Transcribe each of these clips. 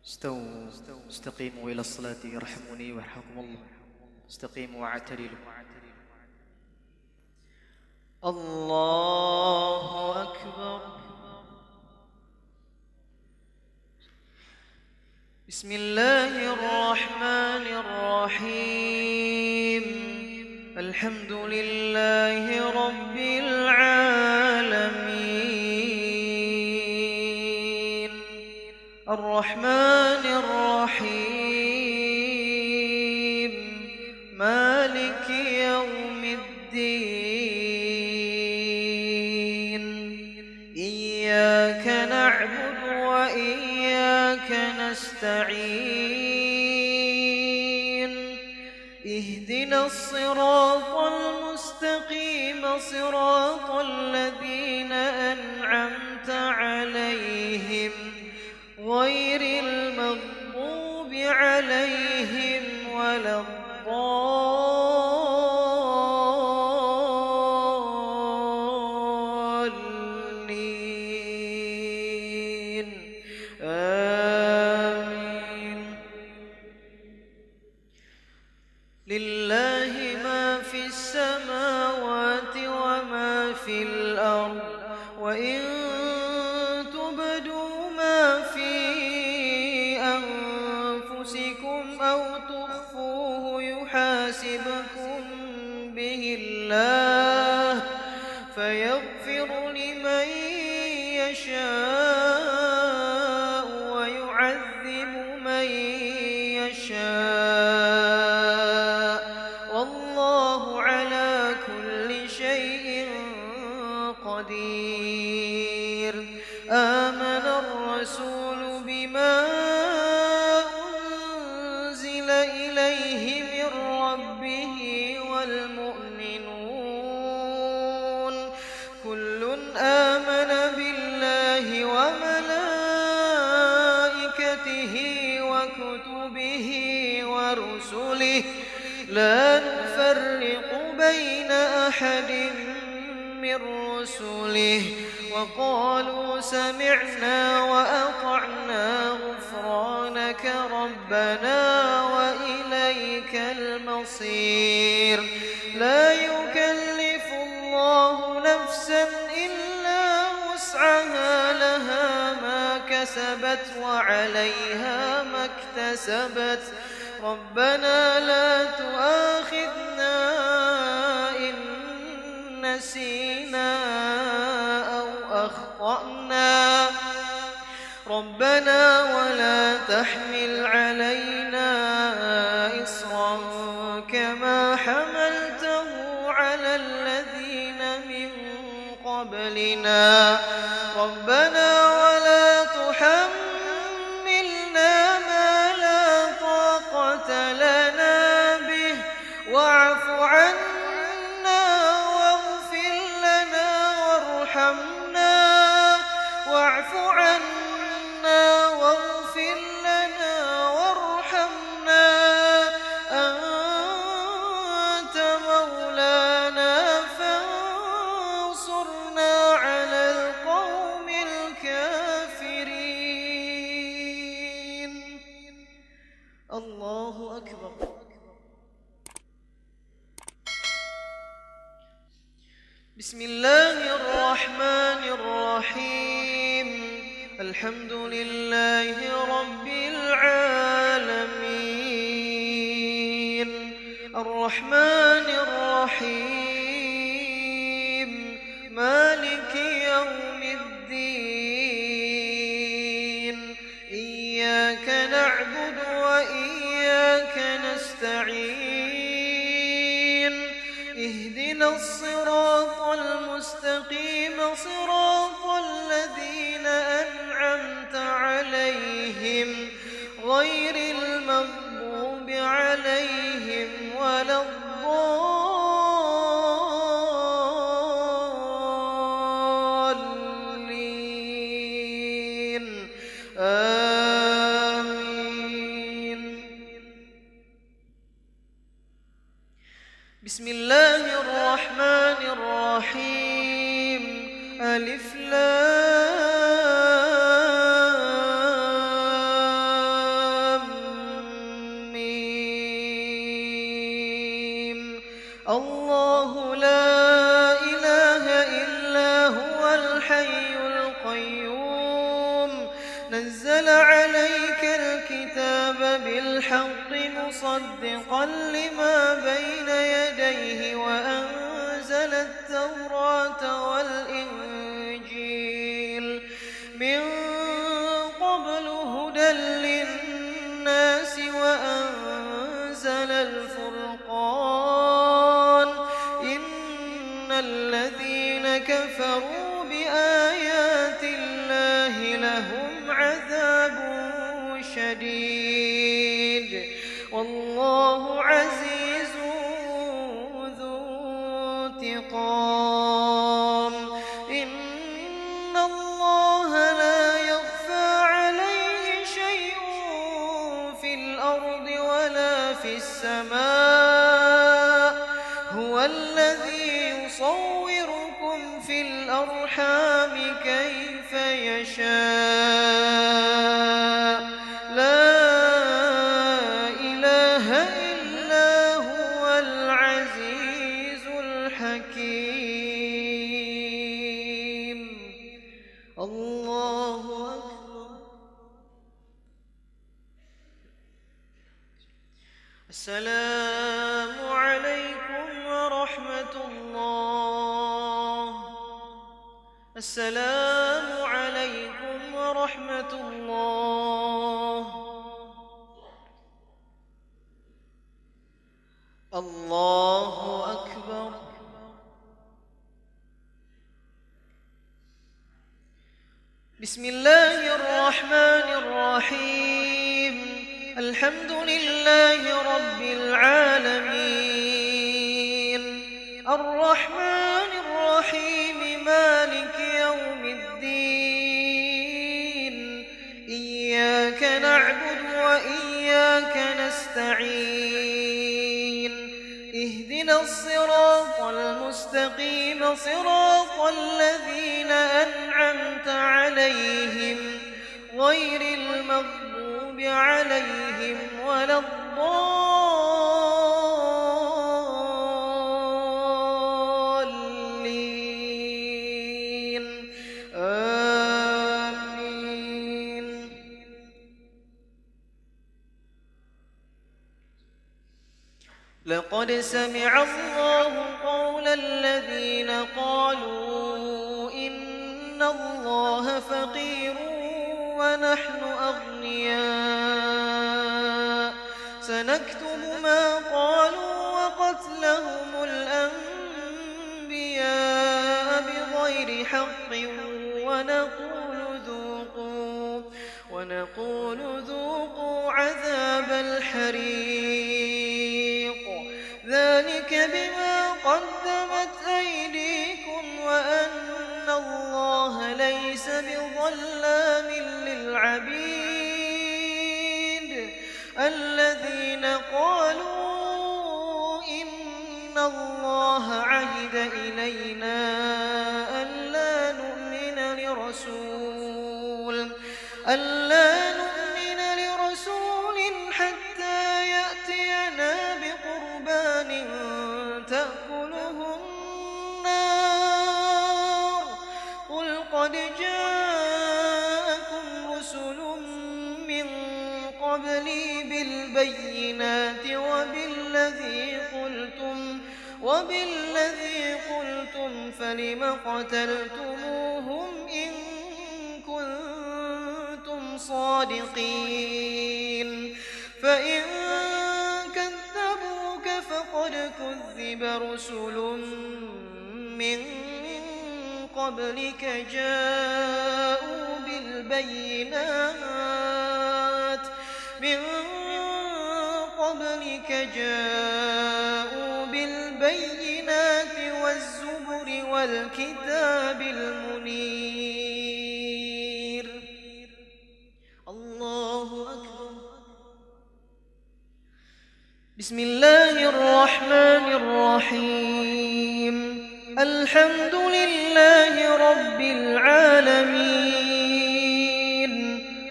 استووا استقيموا إلى الصلاة يرحمني ويرحمكم الله. استقيموا واعتدلوا. الله أكبر. بسم الله الرحمن الرحيم. الحمد لله رب العالمين الرحمن الرحيم مالك يوم الدين إياك نعبد وإياك نستعين اهدنا الصراط المستقيم صراط الذين أنعمت عليهم غير المغضوب عليهم ولا الضالين آمين. لله ما في السماوات وما في الأرض وإن تبدوا ما في أنفسكم أو تخفوه يحاسبكم به الله فيغفر لمن يشاء ويعذب من يشاء والله على كل شيء قدير. آمن الرسول بما أنزل إليه من ربه والمؤمنون كل آمن بالله وملائكته وكتبه ورسله لا نفرق بين أحد من رسله وقالوا سمعنا وأطعنا غفرانك ربنا وإليك المصير. لا يكلف الله نفسا إلا وسعها لها ما كسبت وعليها ما اكتسبت ربنا لا تؤاخذنا إن نسينا أو أخطأنا ربنا ولا تحمل علينا إصرا كما حملته على الذين من قبلنا ربنا ولا تحملنا ما لا طاقة لنا به واعف عنا واغفر لنا وارحمنا واعف عنا واغفر لنا وارحمنا أنت مولانا فانصرنا على القوم الكافرين. الله أكبر. بسم الله الرحمن الرحيم. الحمد لله رب العالمين الرحمن الرحيم مالك يوم الدين إياك نعبد وإياك نستعين اهدنا الصراط المستقيم صراط الذين أنعمت عليهم غير المغضوب عليهم ولا الضالين آمين. بسم الله الرحمن الرحيم ألف لام الله لا إله إلا هو الحي القيوم نزل عليك الكتاب بالحق مصدقا لما بين يديه وأنزل التوراة والإنجيل من قبل هدى للناس وأنزل الفرقان إن الذين كفروا بآيات الله لهم عذاب شديد والله عزيز ذو انتقام إن الله لا يخفى عليه شيء في الأرض ولا في السماء هو الذي يصوركم في الأرحام كيف يشاء لا إله إلا هو العزيز الحكيم الله أكبر السلام عليكم ورحمة الله السلام عليكم ورحمة الله الله أكبر بسم الله الرحمن الرحيم الحمد لله رب العالمين الرحمن الرحيم مالك يوم الدين إياك نعبد وإياك نستعين اهدنا الصراط المستقيم صراط الذين أنعمت عليهم غير المغضوب عليهم ولا الضالين آمين لقد سمع الله قول الذين قالوا إن الله فقير ونحن أغنياء سنكتب ما قالوا وقتلهم الأنبياء بغير حق ونقول ذوقوا عذاب الحريق ذلك بما قدمت أيديكم وأن الله ليس بظلام للعبيد الذين قالوا إن الله عهد إلينا ألا نؤمن لرسول حتى يأتينا بقربان تأكله النار قل قد جاءكم رسل من قبلي بالبينات وبالذي قلتم فلم قتلتموهم إن كنتم صادقين فإن كذبوك فقد كذب رسل من قبلك جاءوا بالبينات والزبر والكتاب المنير الله أكبر بسم الله الرحمن الرحيم الحمد لله رب العالمين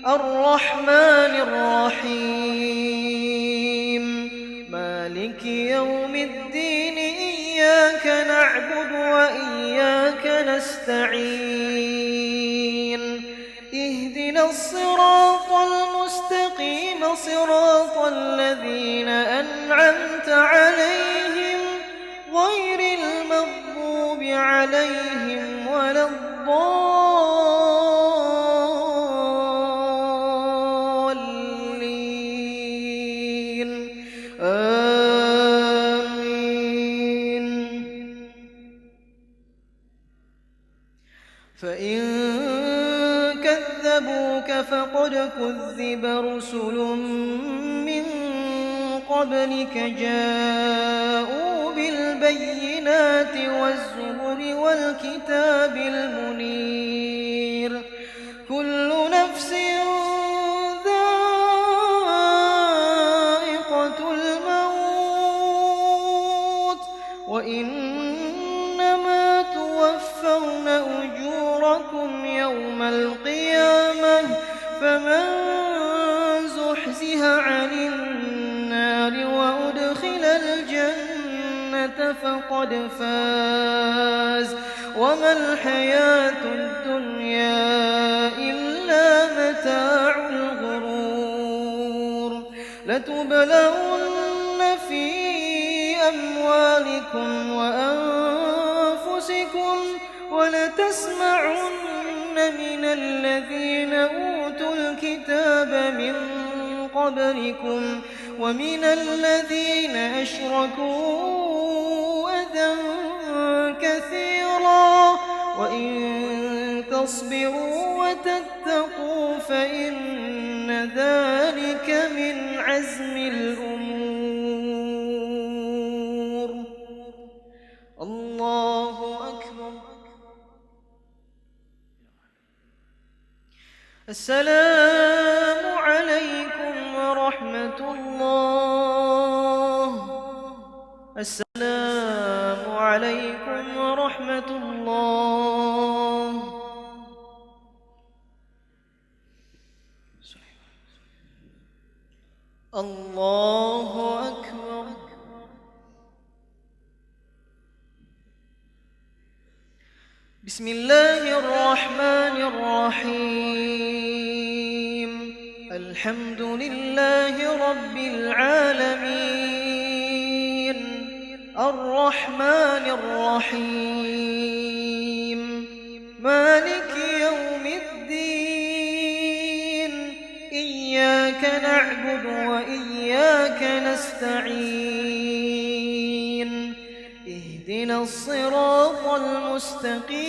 الرحمن الرحيم مالك يوم الدين إياك نعبد وإياك نستعين اهدنا الصراط المستقيم صراط الذين أنعمت عليهم غير المغضوب عليهم ولا الضالين آمين. فإن كذبوك فقد كذب رسل من قبلك جاءوا بالبينات والزبر والكتاب المنير كل نفس ذائقة الموت وإنما توفون أجوركم يوم القيامة فمن زحزح عن النار وأدخل الجنة فقد فاز وما الحياة الدنيا إلا متاع الغرور لتبلغن في أموالكم وأنفسكم ولتسمعن من الذين أوتوا الكتاب من قبلكم ومن الذين أشركوا أذى كثيرا وإن تصبروا وتتقوا فإن ذلك من عزم الأمور. الله أكبر. السلام عليكم ورحمة الله. السلام عليكم ورحمة الله. الله أكبر. بسم الله الرحمن الرحيم الحمد لله رب العالمين الرحمن الرحيم مالك يوم الدين إياك نعبد وإياك نستعين اهدنا الصراط المستقيم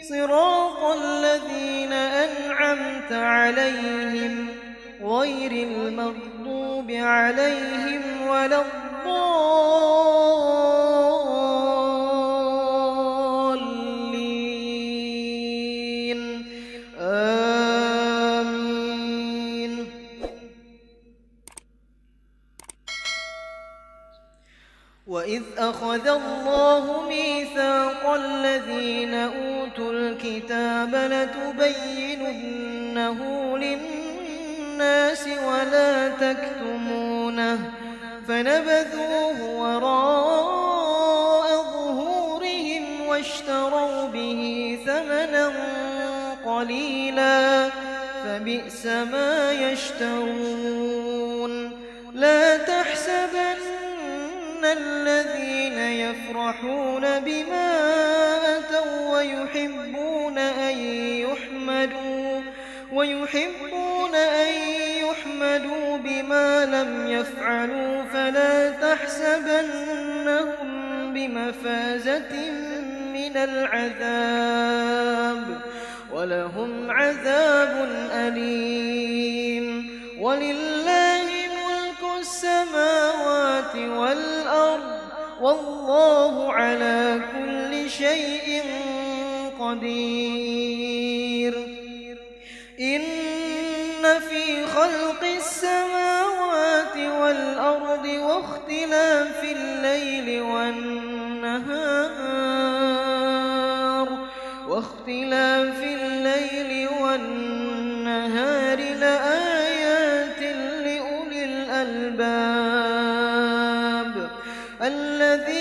صراط الذين أنعمت عليهم غير المغضوب عليهم ولا الضالين آمين. وإذ أخذ الله ميثاق الذين أوتوا الكتاب لتبيننه للناس ولا تكتمونه فنبذوه وراء ظهورهم واشتروا به ثمنا قليلا فبئس ما يشترون. لا تحسبن الذين يفرحون بما أتوا ويحبون أن يحمدوا بما لم يفعلوا فلا تحسبنهم بمفازة من العذاب ولهم عذاب أليم. ولله ملك السماوات والأرض والله على كل شيء قدير. إن في خلق السماوات والأرض واختلاف الليل والنهار لآيات لأولي الألباب الذين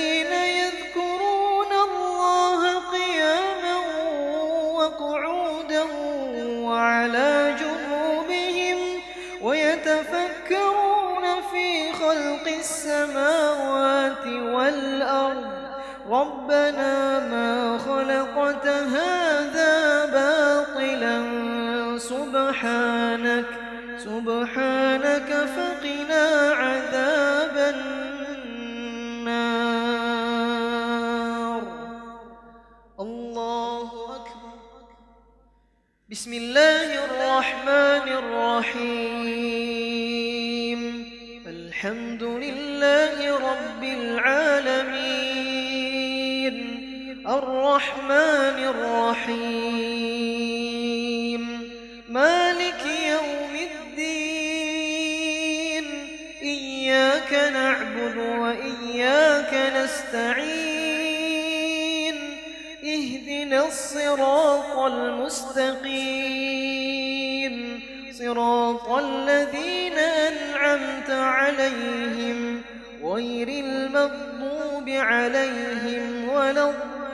السماوات والأرض ربنا ما خلقت هذا باطلا سبحانك فقنا عذاب النار. الله أكبر. بسم الله الرحمن الرحيم. الحمد لله رب العالمين الرحمن الرحيم مالك يوم الدين إياك نعبد وإياك نستعين اهدنا الصراط المستقيم صراط الذين أنعمت عليهم غير المغضوب عليهم ولا الضالين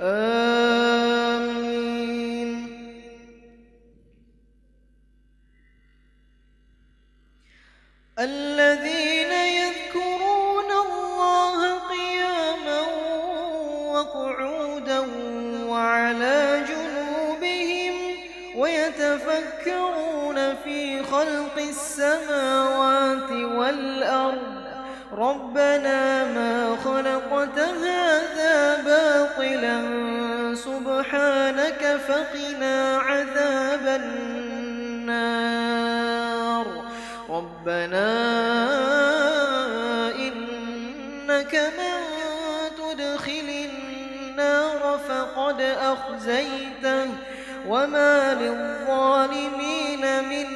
آمين. الذين يذكرون الله قياما وقعودا وعلى جنوبهم ويتفكرون في خلق السماوات والأرض ربنا ما خلقت هذا باطلا سبحانك فقنا عذاب النار. ربنا إنك من تدخل النار فقد أخزيته وما للظالمين من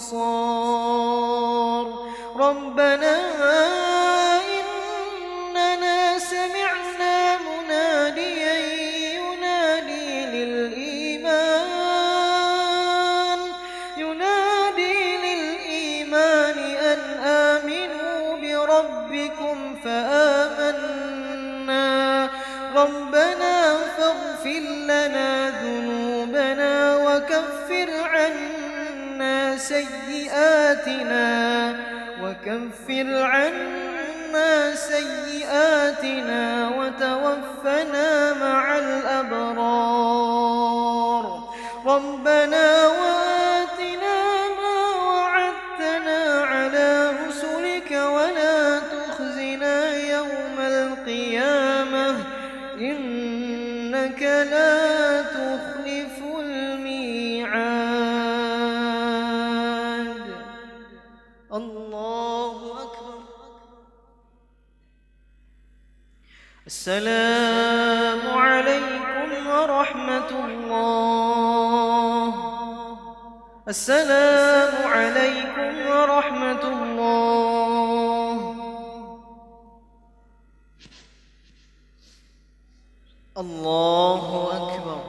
أنصار. ربنا إننا سمعنا مناديا ينادي للإيمان أن آمنوا بربكم فآمنا. ربنا فاغفر لنا ذنوبنا وكفر عنا سيئاتنا وتوفنا مع الأبرار. ربنا وآتنا ما وعدتنا على رسلك ولا تخزنا يوم القيامة إنك لا تخلف الميعاد. الله أكبر. السلام عليكم ورحمة الله. السلام عليكم ورحمة الله. الله أكبر.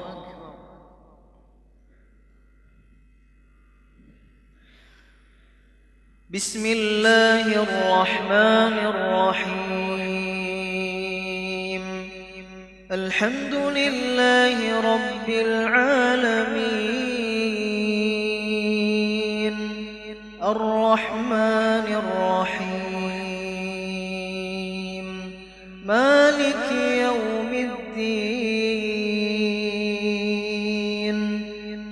بسم الله الرحمن الرحيم. الحمد لله رب العالمين الرحمن الرحيم مالك يوم الدين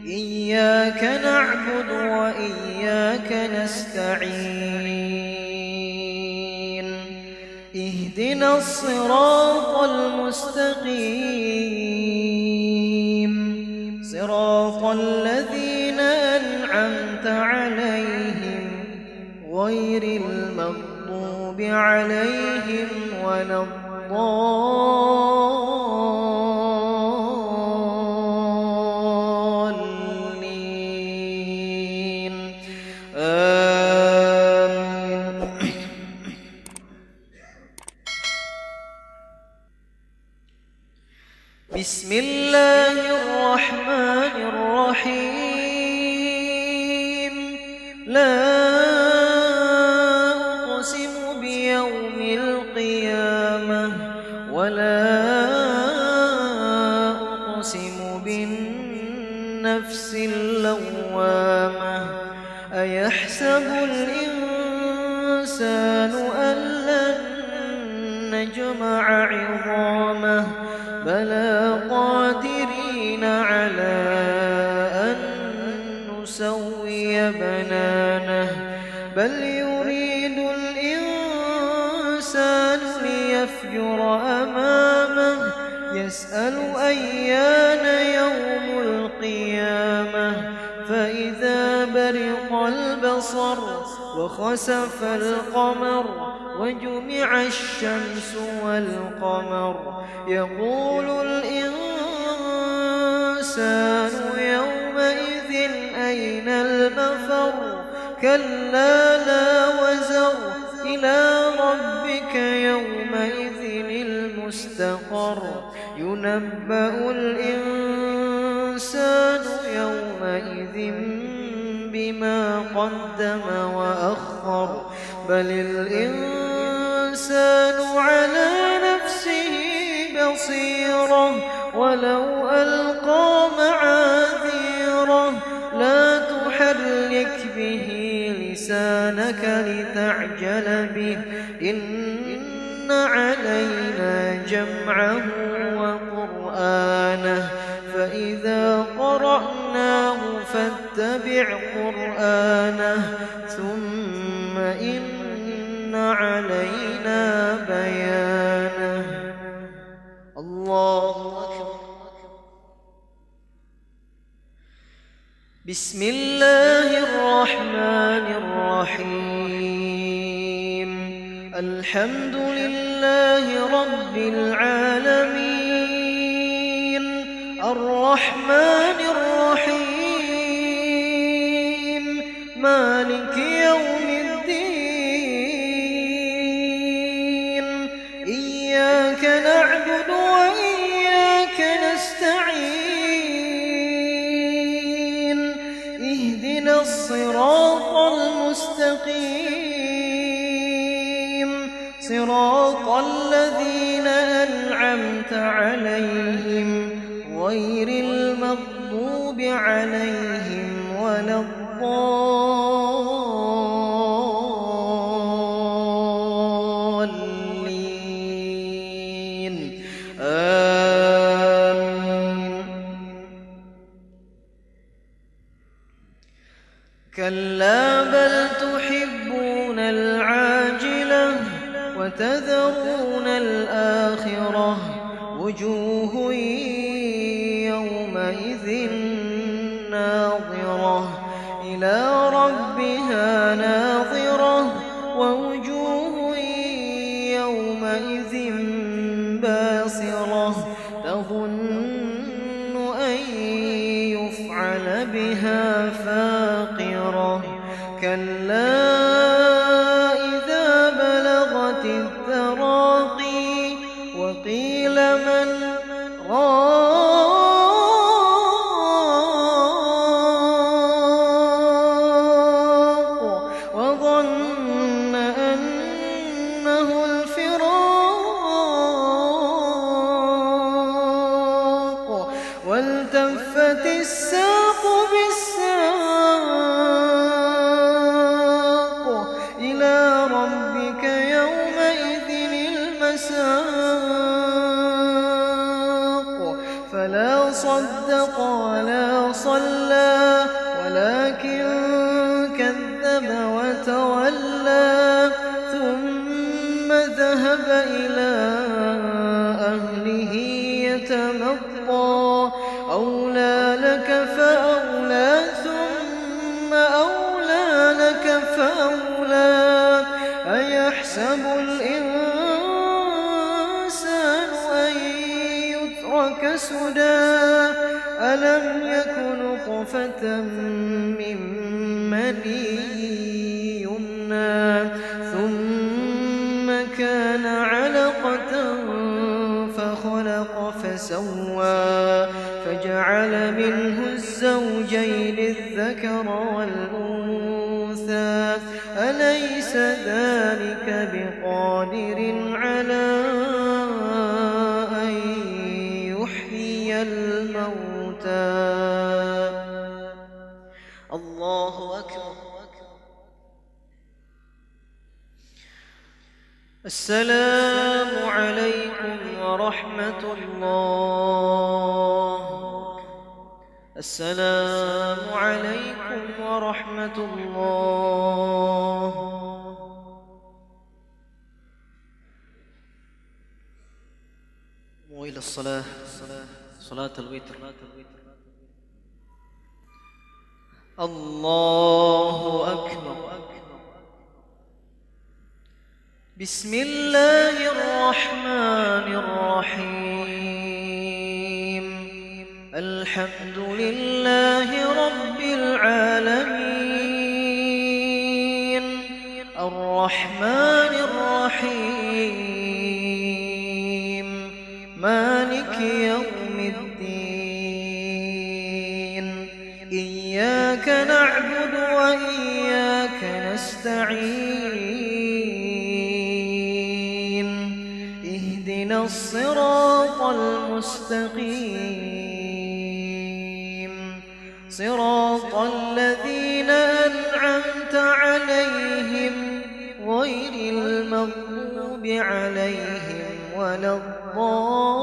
إياك نعبد وإياك نستعين اهدنا الصراط المستقيم صراط الذين أنعمت عليهم غير المغضوب عليهم ولا الضالين آمين. بسم الله الرحمن الرحيم. لا أقسم بيوم القيامة ولا أقسم بالنسبة النفس اللوامة أيحسب الإنسان أن لن نجمع عظامه بلى قادرين على أن نسوي بنانه بل يريد الإنسان ليفجر أمامه يسأل أيان يوم القيامة فإذا برق البصر وخسف القمر وجمع الشمس والقمر يقول الإنسان يومئذ أين المفر كلا لا وزر إلى ربك يومئذ المستقر ينبأ الإنسان يومئذ بما قدم وأخر بل الإنسان على نفسه بصيرة ولو ألقى معاذيره لا تحرك به لسانك لتعجل به إن علينا جمعه وقرآنه فإذا قرأناه فاتبع قرآنه ثم إن علينا بيانه الله أكبر بسم الله الرحمن الرحيم الحمد لله رب العالمين الرحمن الرحيم مالك يوم الدين إياك نعبد وإياك نستعين اهدنا الصراط المستقيم صراط الذين أنعمت عليهم غير المغضوب عليهم ولا الضالين آمين كلا بل تحبون العاجلة وتذرون الآخرة وجوه يومئذ ناظرة إلى ربها ناظرة ووجوه يومئذ باسرة تظن أن يفعل بها فاقرة كلا إذا بلغت التراقي وقيل من راق وظن أنه الفراق والتفت الساق بالساق إلى ربك يومئذ المساق فلا صدق ولا صلى ولكن كذب وتولى ثم ذهب إلى أهله يتمطى أولى لك فأولى ثم أولى لك فأولى أيحسب الإنسان أن يترك سدى ألم يكن نطفة من مني يمنى ثم كان علقة فخلق فسوى فجعل منه الزوجين الذكر والأنثى أليس ذلك بقادر على أن يحيي الموتى السلام عليكم ورحمة الله. السلام عليكم ورحمة الله. وإلى الصلاة، صلاة الوتر. الله أكبر. بسم الله الرحمن الرحيم. الحمد لله رب العالمين، الرحمن الرحيم، مالك يوم الدين. إياك نعبد وإياك نستعين. اهدنا الصراط المستقيم، صراط الذين أنعمت عليهم غير المغضوب عليهم ولا الضالين.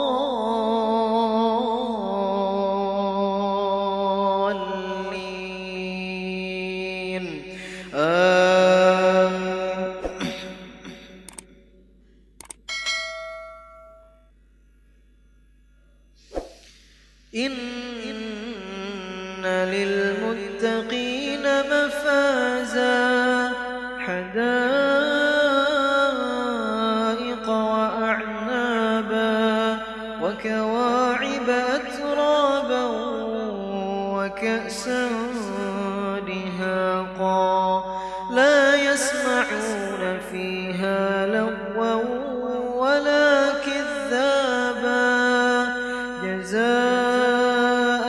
إن للمتقين مفازا، حدائق وأعنابا، وكواعب أترابا، وكأسا دهاقا. لا يسمعون فيها لغوا ولا كذابا. جزاء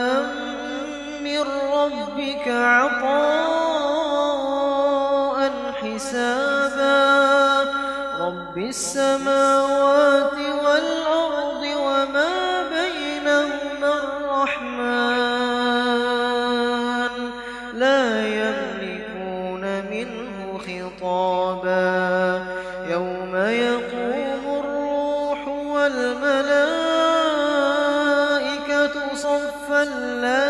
من ربك عطاء حسابا. رب السماوات والأرض وما بينهما الرحمن، لا يملكون منه خطابا. يوم يقوم الروح والملائكة صفا لا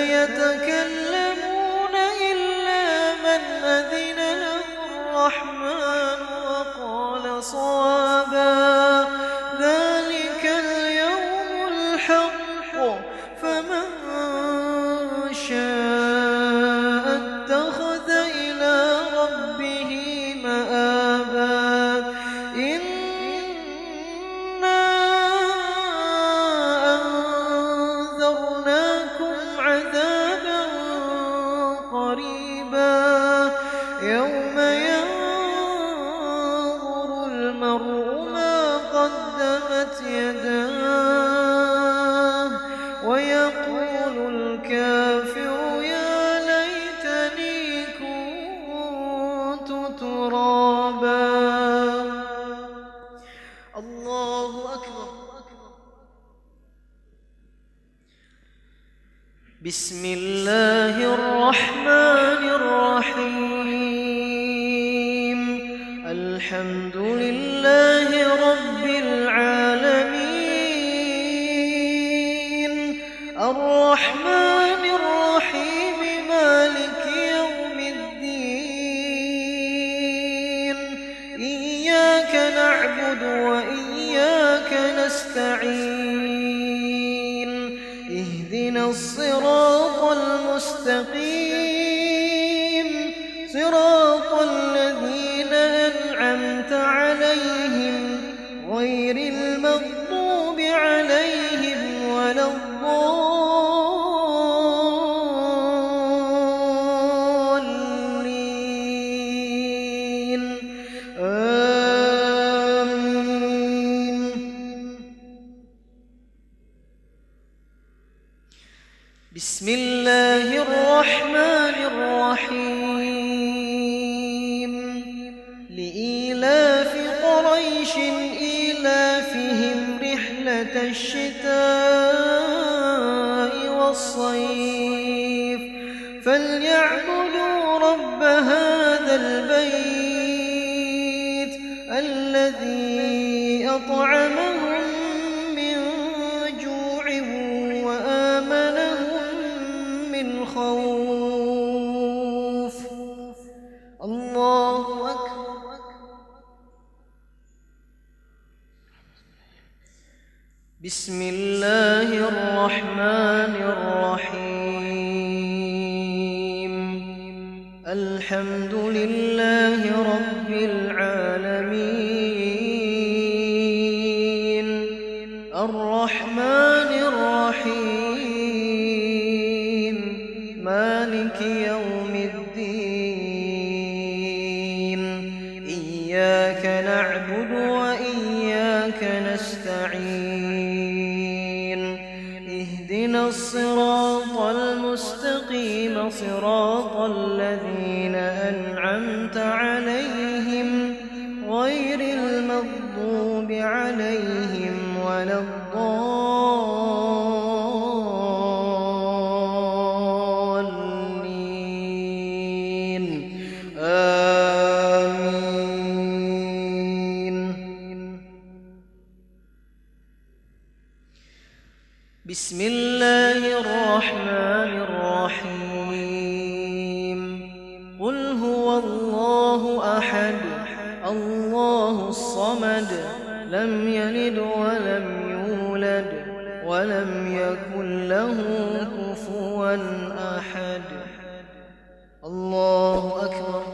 يتكلمون إلا من أذن له الرحمن وقال صوابا. ذلك اليوم الحق، فمن شاء اتخذ إلى ربه مآبا. إنا أنذرناكم عذابا قريبا، يوم ينظر المرء ما قدمت يداه، ويقول الكافر يا ليتني كنت ترابا. الله أكبر. بسم الله الرحمن الرحيم. الحمد لله رب العالمين، الرحمن الرحيم، مالك يوم الدين. إياك نعبد وإياك نستعين. اهدنا الصراط المستقيم، صراط الذين أنعمت عليهم غير المغضوب عليهم ولا الضالين. آمين. بسم الله الرحمن الرحيم. لإيلاف قريش إيلافهم رحلة الشتاء والصيف، فليعبدوا أطعمهم من جوع وآمنهم من خوف. الله أكبر. بسم الله الرحمن الرحيم. الحمد لله رب العالمين. الرحمن الرحيم. مالك يوم الدين. إياك نعبد وإياك نستعين. اهدنا الصراط المستقيم صراط الذين أنعمت عليهم غير المغضوب عليهم ولا الضالين. آمين. بسم الله الرحمن الرحيم. قل هو الله أحد الله الصمد لم يلد ولم يولد ولم يكن له كفوا أحد. الله أكبر.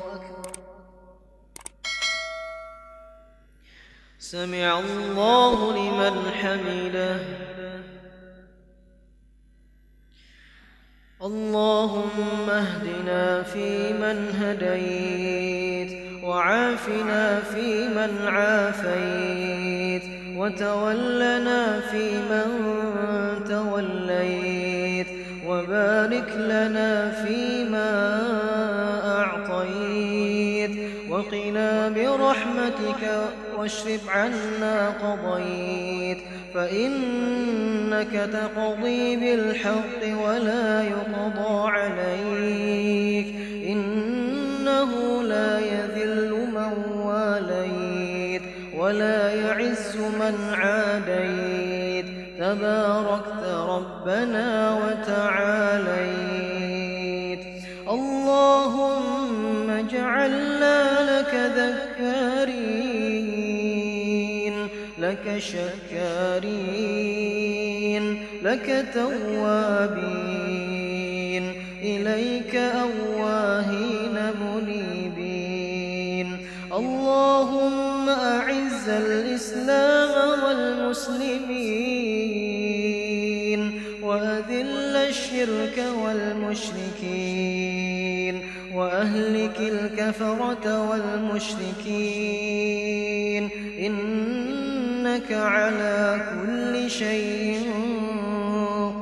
سمع الله لمن حمده. اللهم اهدنا فيمن هديت وعافنا فيمن عافيت وتولنا فيمن توليت وبارك لنا فيما أعطيت وقنا برحمتك واشرف عنا قضيت فإنك تقضي بالحق ولا يقضى عليك إنه لا يذل من واليت ولا يعز من عاديت تباركت ربنا وتعاليت. اللهم اجعلنا لك ذكارين لك شكارين لك توابين إليك أواهين منيبين. اللهم أعز الإسلام والمسلمين وأذل الشرك والمشركين وأهلك الكفرة والمشركين إنك على كل شيء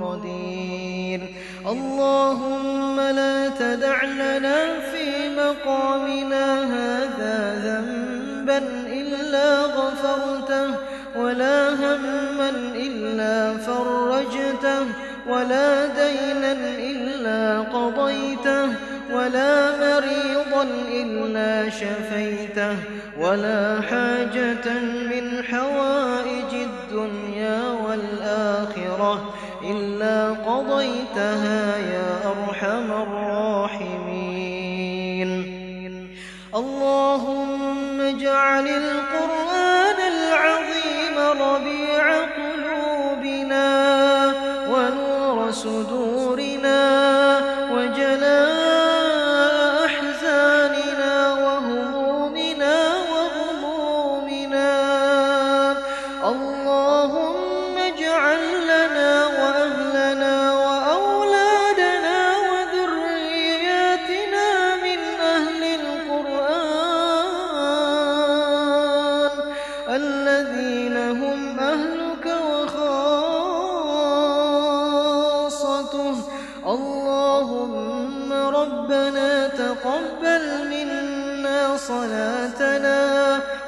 قدير. اللهم لا تدع لنا في مقامنا هذا ذنبا إلا غفرته ولا هما إلا فرجته ولا دينا إلا قضيته ولا مريضا إلا شفيته ولا حاجة من حوائج الدنيا والآخرة إلا قضيتها يا أرحم الراحمين. اللهم اجعل القرآن العظيم ربيع قلوبنا ونور صدورنا وجلاء أحزاننا وهمومنا وغمومنا. اللهم اجعل لنا وأهلنا وأولادنا وذرياتنا من أهل القرآن الذين هم أهلك وخاصته. اللهم ربنا تقبل منا صلاتنا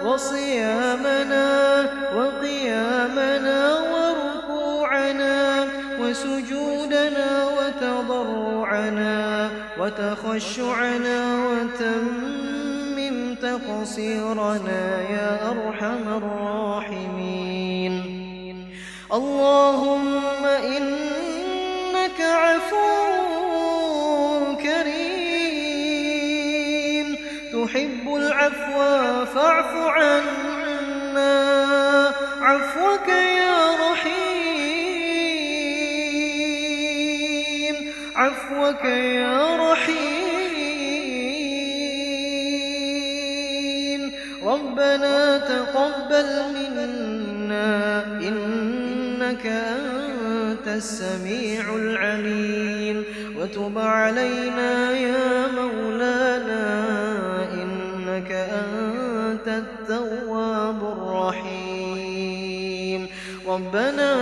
وصيامنا وقيامنا وركوعنا وسجودنا وتضرعنا وتخشعنا وتمم تقصيرنا يا أرحم الراحمين. اللهم إنك عفو كريم تحب العفو فاعف عنا عفوك يا رحيم عفوك يا رحيم. ربنا تقبل منا إنك أنت السميع العليم وتب علينا يا مولانا إنك أنت التواب الرحيم. ربنا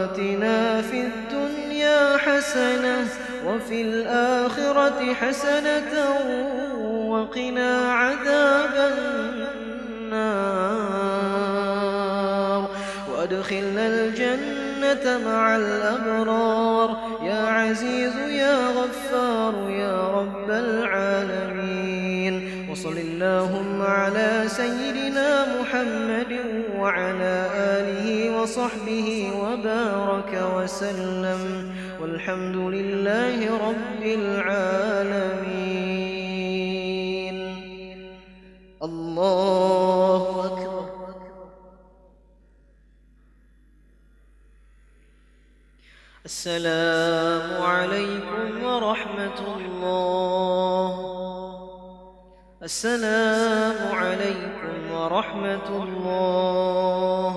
آتنا في الدنيا حسنة وفي الآخرة حسنة وقنا عذاب النار وأدخلنا الجنة مع الأبرار يا عزيز يا غفار يا رب العالمين. وصل اللهم على سيدنا محمد وعلى آله وصحبه وبارك وسلم والحمد لله رب العالمين. الله أكبر. السلام عليكم ورحمة الله. السلام عليكم ورحمة الله.